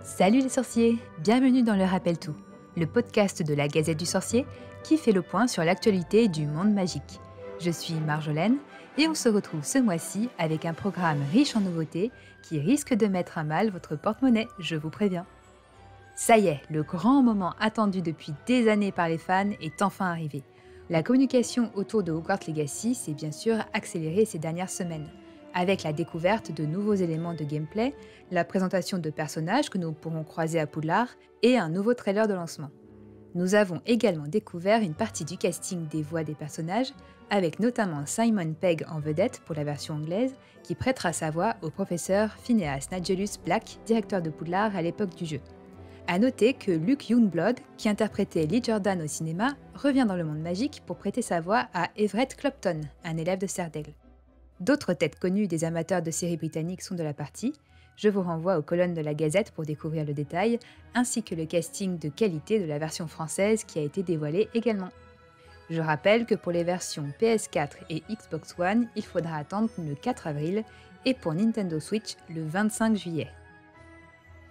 Salut les sorciers, bienvenue dans le Rappel Tout, le podcast de la Gazette du Sorcier qui fait le point sur l'actualité du monde magique. Je suis Marjolaine et on se retrouve ce mois-ci avec un programme riche en nouveautés qui risque de mettre à mal votre porte-monnaie, je vous préviens. Ça y est, le grand moment attendu depuis des années par les fans est enfin arrivé. La communication autour de Hogwarts Legacy s'est bien sûr accélérée ces dernières semaines, avec la découverte de nouveaux éléments de gameplay, la présentation de personnages que nous pourrons croiser à Poudlard et un nouveau trailer de lancement. Nous avons également découvert une partie du casting des voix des personnages, avec notamment Simon Pegg en vedette pour la version anglaise, qui prêtera sa voix au professeur Phineas Nigellus Black, directeur de Poudlard à l'époque du jeu. A noter que Luke Youngblood, qui interprétait Lee Jordan au cinéma, revient dans le monde magique pour prêter sa voix à Everett Clopton, un élève de Serdaigle. D'autres têtes connues des amateurs de séries britanniques sont de la partie. Je vous renvoie aux colonnes de la Gazette pour découvrir le détail, ainsi que le casting de qualité de la version française qui a été dévoilé également. Je rappelle que pour les versions PS4 et Xbox One, il faudra attendre le 4 avril et pour Nintendo Switch le 25 juillet.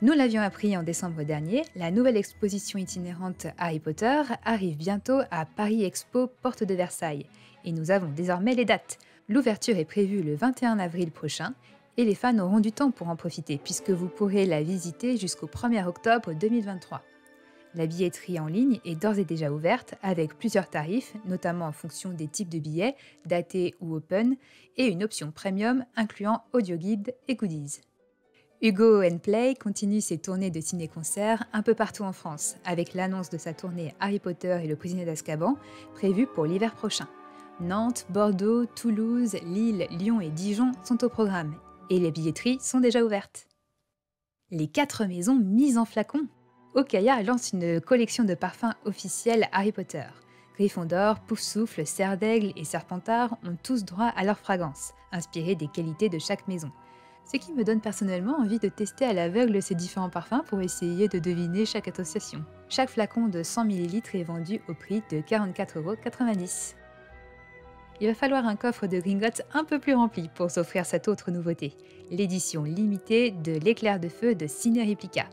Nous l'avions appris en décembre dernier, la nouvelle exposition itinérante Harry Potter arrive bientôt à Paris Expo Porte de Versailles et nous avons désormais les dates. L'ouverture est prévue le 21 avril prochain et les fans auront du temps pour en profiter puisque vous pourrez la visiter jusqu'au 1er octobre 2023. La billetterie en ligne est d'ores et déjà ouverte avec plusieurs tarifs, notamment en fonction des types de billets, datés ou open, et une option premium incluant audio guide et goodies. Hugo Play continue ses tournées de ciné-concerts un peu partout en France, avec l'annonce de sa tournée Harry Potter et le prisonnier d'Azkaban, prévue pour l'hiver prochain. Nantes, Bordeaux, Toulouse, Lille, Lyon et Dijon sont au programme, et les billetteries sont déjà ouvertes. Les 4 maisons mises en flacon. Okaya lance une collection de parfums officiels Harry Potter. Gryffondor, Poufsouffle, Serdaigle et Serpentard ont tous droit à leur fragrance, inspirée des qualités de chaque maison. Ce qui me donne personnellement envie de tester à l'aveugle ces différents parfums pour essayer de deviner chaque association. Chaque flacon de 100 ml est vendu au prix de 44,90 €. Il va falloir un coffre de Gringotts un peu plus rempli pour s'offrir cette autre nouveauté, l'édition limitée de l'éclair de feu de Ciné Replica.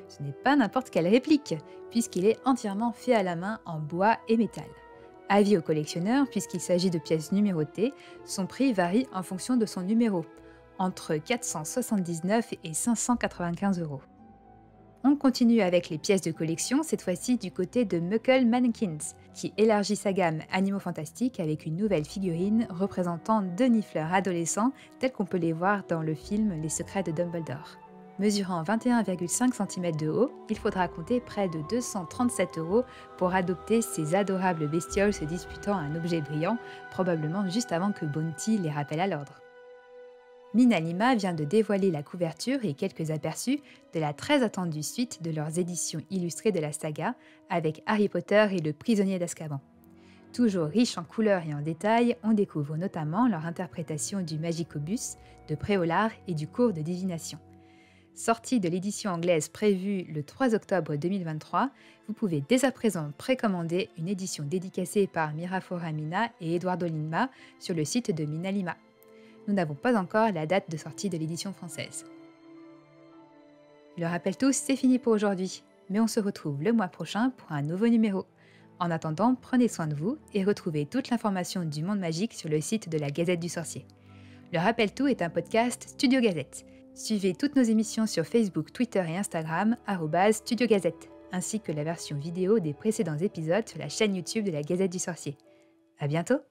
Ce n'est pas n'importe quelle réplique, puisqu'il est entièrement fait à la main en bois et métal. Avis aux collectionneurs, puisqu'il s'agit de pièces numérotées, son prix varie en fonction de son numéro, entre 479 et 595 €. On continue avec les pièces de collection, cette fois-ci du côté de Muckle Mannequins, qui élargit sa gamme Animaux Fantastiques avec une nouvelle figurine représentant 2 nifleurs adolescents tels qu'on peut les voir dans le film Les Secrets de Dumbledore. Mesurant 21,5 cm de haut, il faudra compter près de 237 € pour adopter ces adorables bestioles se disputant un objet brillant, probablement juste avant que Bounty les rappelle à l'ordre. Minalima vient de dévoiler la couverture et quelques aperçus de la très attendue suite de leurs éditions illustrées de la saga avec Harry Potter et le prisonnier d'Azkaban. Toujours riche en couleurs et en détails, on découvre notamment leur interprétation du Magicobus, de Préolard et du cours de divination. Sortie de l'édition anglaise prévue le 3 octobre 2023, vous pouvez dès à présent précommander une édition dédicacée par Mira Foramina et Eduardo Lima sur le site de Minalima. Nous n'avons pas encore la date de sortie de l'édition française. Le rappel tous, c'est fini pour aujourd'hui, mais on se retrouve le mois prochain pour un nouveau numéro. En attendant, prenez soin de vous et retrouvez toute l'information du monde magique sur le site de la Gazette du Sorcier. Le rappel tout est un podcast Studio Gazette. Suivez toutes nos émissions sur Facebook, Twitter et Instagram @Studio Gazette, ainsi que la version vidéo des précédents épisodes sur la chaîne YouTube de la Gazette du Sorcier. À bientôt!